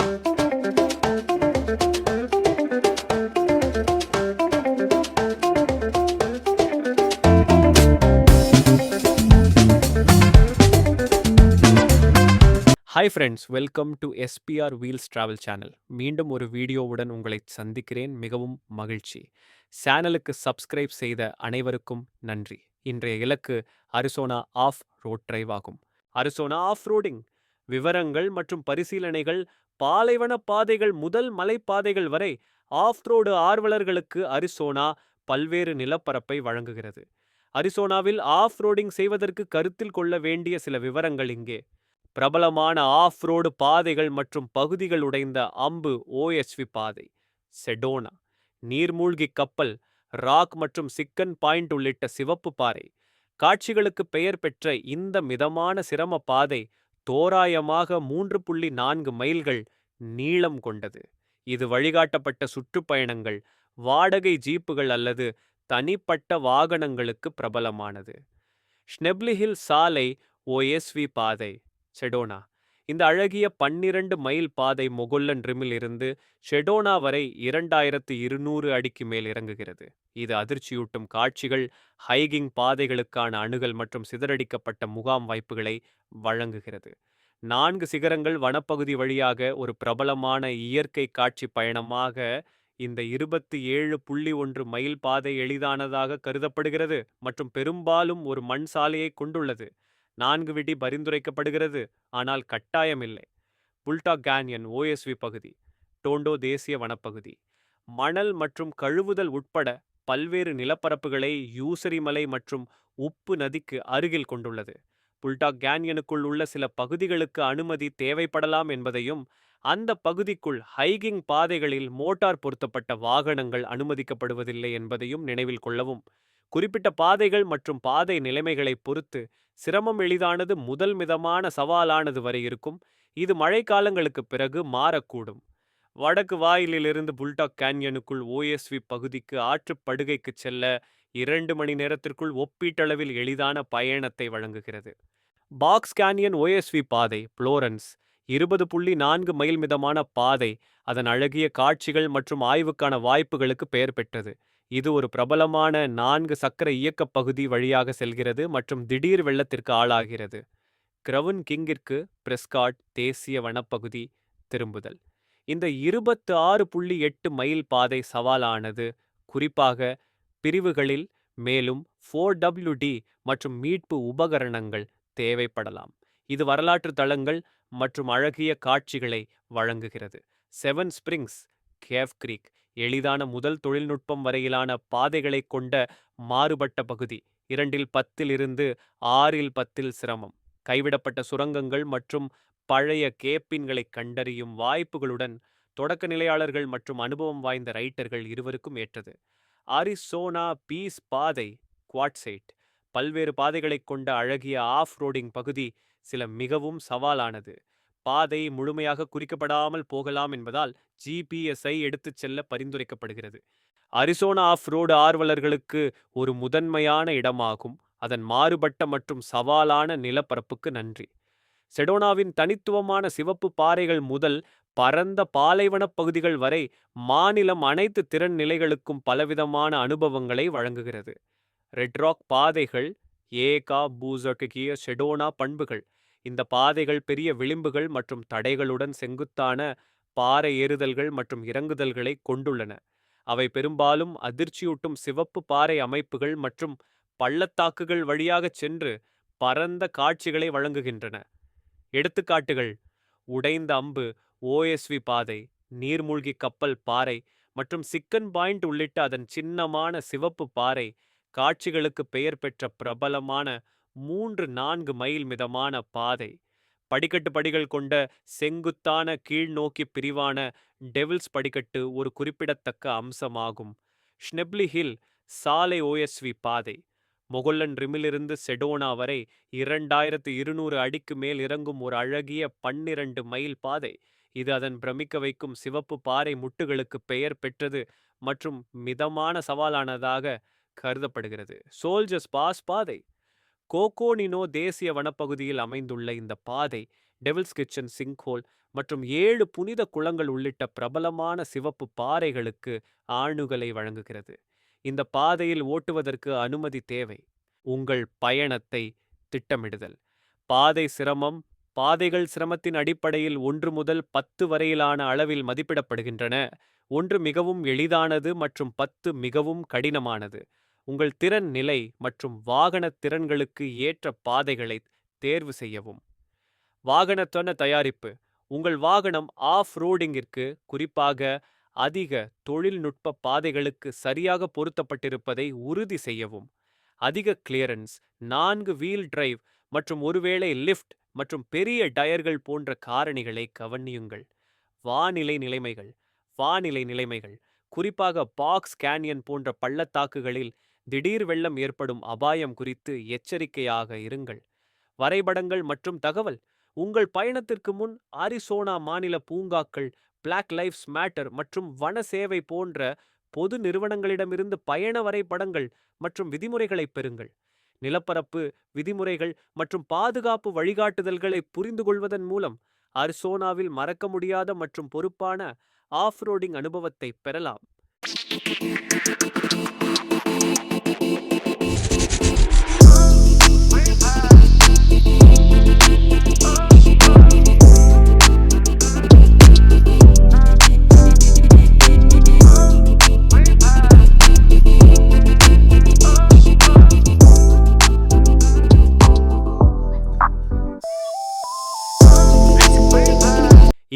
Hi friends, welcome to SPR wheels travel channel. மீண்டும் ஒரு வீடியோவுடன் உங்களை சந்திக்கிறேன். மிகவும் மகிழ்ச்சி. சேனலுக்கு சப்ஸ்கிரைப் செய்த அனைவருக்கும் நன்றி. இன்றைய இலக்கு அரிசோனா ஆஃப் ரோட் டிரைவ் ஆகும். அரிசோனா ஆஃப் ரோடிங் விவரங்கள் மற்றும் பரிசீலனைகள். பாலைவன பாதைகள் முதல் மலைப்பாதைகள் வரை ஆஃப் ரோடு ஆர்வலர்களுக்கு அரிசோனா பல்வேறு நிலப்பரப்பை வழங்குகிறது. அரிசோனாவில் ஆஃப் ரோடிங் செய்வதற்கு கருத்தில் கொள்ள வேண்டிய சில விவரங்கள் இங்கே. பிரபலமான ஆஃப் ரோடு பாதைகள் மற்றும் பகுதிகள் உடைந்த அம்பு ஓஎஸ்வி பாதை, செடோனா, நீர்மூழ்கி கப்பல், ராக் மற்றும் சிக்கன் பாயிண்ட் உள்ளிட்ட சிவப்பு பாறை காட்சிகளுக்கு பெயர் பெற்ற இந்த மிதமான சிரம பாதை தோராயமாக 3.4 மைல்கள் நீளம் கொண்டது. இது வழிகாட்டப்பட்ட சுற்றுப்பயணங்கள், வாடகை ஜீப்புகள் அல்லது தனிப்பட்ட வாகனங்களுக்கு பிரபலமானது. ஸ்னெப்லி ஹில் சாலை ஓஎஸ்வி பாதை, செடோனா. இந்த அழகிய 12 மைல் பாதை மொகொல்லன் ரிமில் இருந்து ஷெடோனா வரை 2200 அடிக்கு மேல் இறங்குகிறது. இது அதிர்ச்சியூட்டும் காட்சிகள், ஹைகிங் பாதைகளுக்கான அணுகல் மற்றும் சிதறடிக்கப்பட்ட முகாம் வாய்ப்புகளை வழங்குகிறது. 4 சிகரங்கள் வனப்பகுதி வழியாக ஒரு பிரபலமான இயற்கை காட்சி பயணமாக இந்த 27.1 மைல் பாதை எளிதானதாக கருதப்படுகிறது மற்றும் பெரும்பாலும் ஒரு மண் சாலையை கொண்டுள்ளது. 4 விடி பரிந்துரைக்கப்படுகிறது, ஆனால் கட்டாயமில்லை. புல்டாக் கேன்யன் ஓஎஸ்வி பகுதி, டோண்டோ தேசிய வனப்பகுதி, மணல் மற்றும் கழுவுதல் உட்பட பல்வேறு நிலப்பரப்புகளை யூசரி மலை மற்றும் உப்பு நதிக்கு அருகில் கொண்டுள்ளது. புல்டாக் கேன்யனுக்குள் உள்ள சில பகுதிகளுக்கு அனுமதி தேவைப்படலாம் என்பதையும், அந்த பகுதிக்குள் ஹைகிங் பாதைகளில் மோட்டார் பொருத்தப்பட்ட வாகனங்கள் அனுமதிக்கப்படுவதில்லை என்பதையும் நினைவில் கொள்ளவும். குறிப்பிட்ட பாதைகள் மற்றும் பாதை நிலைமைகளை பொறுத்து சிரமம் எளிதானது முதல் மிதமான சவாலானது வரை இருக்கும். இது மழைக்காலங்களுக்கு பிறகு மாறக்கூடும். வடக்கு வாயிலிலிருந்து புல்டாக் கேன்யனுக்குள் ஓஎஸ்வி பகுதிக்கு ஆற்றுப்படுகைக்கு செல்ல 2 மணி நேரத்திற்குள் ஒப்பீட்டளவில் எளிதான பயணத்தை வழங்குகிறது. பாக்ஸ் கேன்யன் ஓஎஸ்வி பாதை, புளோரன்ஸ், 20.4 மைல் மிதமான பாதை அதன் அழகிய காட்சிகள் மற்றும் ஆய்வுக்கான வாய்ப்புகளுக்கு பெயர் பெற்றது. இது ஒரு பிரபலமான 4 சக்கர இயக்க பகுதி வழியாக செல்கிறது மற்றும் திடீர் வெள்ளத்திற்கு ஆளாகிறது. கிரவுன் கிங்கிற்கு பிரெஸ்காட் தேசிய வனப்பகுதி திரும்புதல். இந்த 26.8 மைல் பாதை சவாலானது, குறிப்பாக பிரிவுகளில். மேலும் 4WD மற்றும் மீட்பு உபகரணங்கள் தேவைப்படலாம். இது வரலாற்று தளங்கள் மற்றும் அழகிய காட்சிகளை வழங்குகிறது. 7 ஸ்பிரிங்ஸ் கேவ் கிரீக், எளிதான முதல் தொழில்நுட்பம் வரையிலான பாதைகளை கொண்ட மாறுபட்ட பகுதி. 2-10 இருந்து 6-10 சிரமம். கைவிடப்பட்ட சுரங்கங்கள் மற்றும் பழைய கேப்பின்களை கண்டறியும் வாய்ப்புகளுடன் தொடக்க நிலையாளர்கள் மற்றும் அனுபவம் வாய்ந்த ரைட்டர்கள் இருவருக்கும் ஏற்றது. அரிசோனா பீஸ் பாதை, குவாட்சைட், பல்வேறு பாதைகளை கொண்ட அழகிய ஆஃப் ரோடிங் பகுதி. சில மிகவும் சவாலானது. பாதை முழுமையாக குறிக்கப்படாமல் போகலாம் என்பதால் ஜிபிஎஸ்ஐ எடுத்துச் செல்ல பரிந்துரைக்கப்படுகிறது. அரிசோனா ஆஃப் ரோடு ஆர்வலர்களுக்கு ஒரு முதன்மையான இடமாகும், அதன் மாறுபட்ட மற்றும் சவாலான நிலப்பரப்புக்கு நன்றி. செடோனாவின் தனித்துவமான சிவப்பு பாறைகள் முதல் பரந்த பாலைவனப் பகுதிகள் வரை மாநிலம் அனைத்து திறன் நிலைகளுக்கும் பலவிதமான அனுபவங்களை வழங்குகிறது. ரெட்ராக் பாதைகள், ஏகா பூசகிய செடோனா பண்புகள். இந்த பாதைகள் பெரிய விளிம்புகள் மற்றும் தடைகளுடன் செங்குத்தான பாறை ஏறுதல்கள் மற்றும் இறங்குதல்களை கொண்டுள்ளன. அவை பெரும்பாலும் அதிர்ச்சியூட்டும் சிவப்பு பாறை அமைப்புகள் மற்றும் பள்ளத்தாக்குகள் வழியாகச் சென்று பரந்த காட்சிகளை வழங்குகின்றன. எடுத்துக்காட்டுகள்: உடைந்த அம்பு ஓஎஸ்வி பாதை, நீர்மூழ்கி கப்பல் பாறை மற்றும் சிக்கன் பாயிண்ட் உள்ளிட்ட அதன் சின்னமான சிவப்பு பாறை காட்சிகளுக்கு பெயர் பெற்ற பிரபலமான 3-4 மைல் மிதமான பாதை. படிக்கட்டு படிகள் கொண்ட செங்குத்தான கீழ்நோக்கி பிரிவான டெவில்ஸ் படிக்கட்டு ஒரு குறிப்பிடத்தக்க அம்சமாகும். ஸ்னெப்லி ஹில் சாலை ஓஎஸ்வி பாதை, மொகொல்லன் ரிமிலிருந்து செடோனா வரை 2200 அடிக்கு மேல் இறங்கும் ஒரு அழகிய 12 மைல் பாதை. இது அதன் பிரமிக்க வைக்கும் சிவப்பு பாறை முட்டுகளுக்கு பெயர் பெற்றது மற்றும் மிதமான சவாலானதாக கருதப்படுகிறது. சோல்ஜர்ஸ் பாஸ் பாதை, கோகோனினோ தேசிய வனப்பகுதியில் அமைந்துள்ள இந்த பாதை டெவில்ஸ் கிச்சன் சிங்க்ஹோல் மற்றும் 7 புனித குளங்கள் உள்ளிட்ட பிரபலமான சிவப்பு பாறைகளுக்கு ஆணுகளை வழங்குகிறது. இந்த பாதையில் ஓட்டுவதற்கு அனுமதி தேவை. உங்கள் பயணத்தை திட்டமிடுதல். பாதை சிரமம். பாதைகள் சிரமத்தின் அடிப்படையில் 1 முதல் 10 வரையிலான அளவில் மதிப்பிடப்படுகின்றன. 1 மிகவும் எளிதானது மற்றும் 10 மிகவும் கடினமானது. உங்கள் திறன் நிலை மற்றும் வாகன திறன்களுக்கு ஏற்ற பாதைகளை தேர்வு செய்யவும். வாகனத்தான தயாரிப்பு. உங்கள் வாகனம் ஆஃப் ரோடிங்கிற்கு, குறிப்பாக அதிக தொழில்நுட்ப பாதைகளுக்கு சரியாக பொருத்தப்பட்டிருப்பதை உறுதி செய்யவும். அதிக கிளியரன்ஸ், 4 வீல் டிரைவ் மற்றும் ஒருவேளை லிஃப்ட் மற்றும் பெரிய டயர்கள் போன்ற காரணிகளை கவனியுங்கள். வானிலை நிலைமைகள். வானிலை நிலைமைகள், குறிப்பாக பாக்ஸ் கேன்யன் போன்ற பள்ளத்தாக்குகளில் திடீர் வெள்ளம் ஏற்படும் அபாயம் குறித்து எச்சரிக்கையாக இருங்கள். வரைபடங்கள் மற்றும் தகவல். உங்கள் பயணத்திற்கு முன் அரிசோனா மாநில பூங்காக்கள், பிளாக் லைவ்ஸ் மேட்டர் மற்றும் வன சேவை போன்ற பொது நிறுவனங்களிடமிருந்து பயண வரைபடங்கள் மற்றும் விதிமுறைகளை பெறுங்கள். நிலப்பரப்பு விதிமுறைகள் மற்றும் பாதுகாப்பு வழிகாட்டுதல்களை புரிந்து கொள்வதன் மூலம் அரிசோனாவில் மறக்க முடியாத மற்றும் பொறுப்பான ஆஃப்-ரோடிங் அனுபவத்தை பெறலாம்.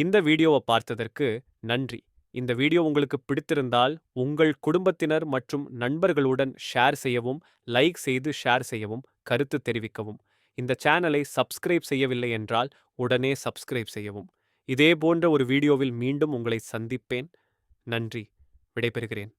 இந்த வீடியோவை பார்த்ததற்கு நன்றி. இந்த வீடியோ உங்களுக்கு பிடித்திருந்தால் உங்கள் குடும்பத்தினர் மற்றும் நண்பர்களுடன் ஷேர் செய்யவும், லைக் செய்து ஷேர் செய்யவும், கருத்து தெரிவிக்கவும். இந்த சேனலை சப்ஸ்கிரைப் செய்யவில்லை என்றால் உடனே சப்ஸ்கிரைப் செய்யவும். இதே போன்ற ஒரு வீடியோவில் மீண்டும் உங்களை சந்திப்பேன். நன்றி. விடைபெறுகிறேன்.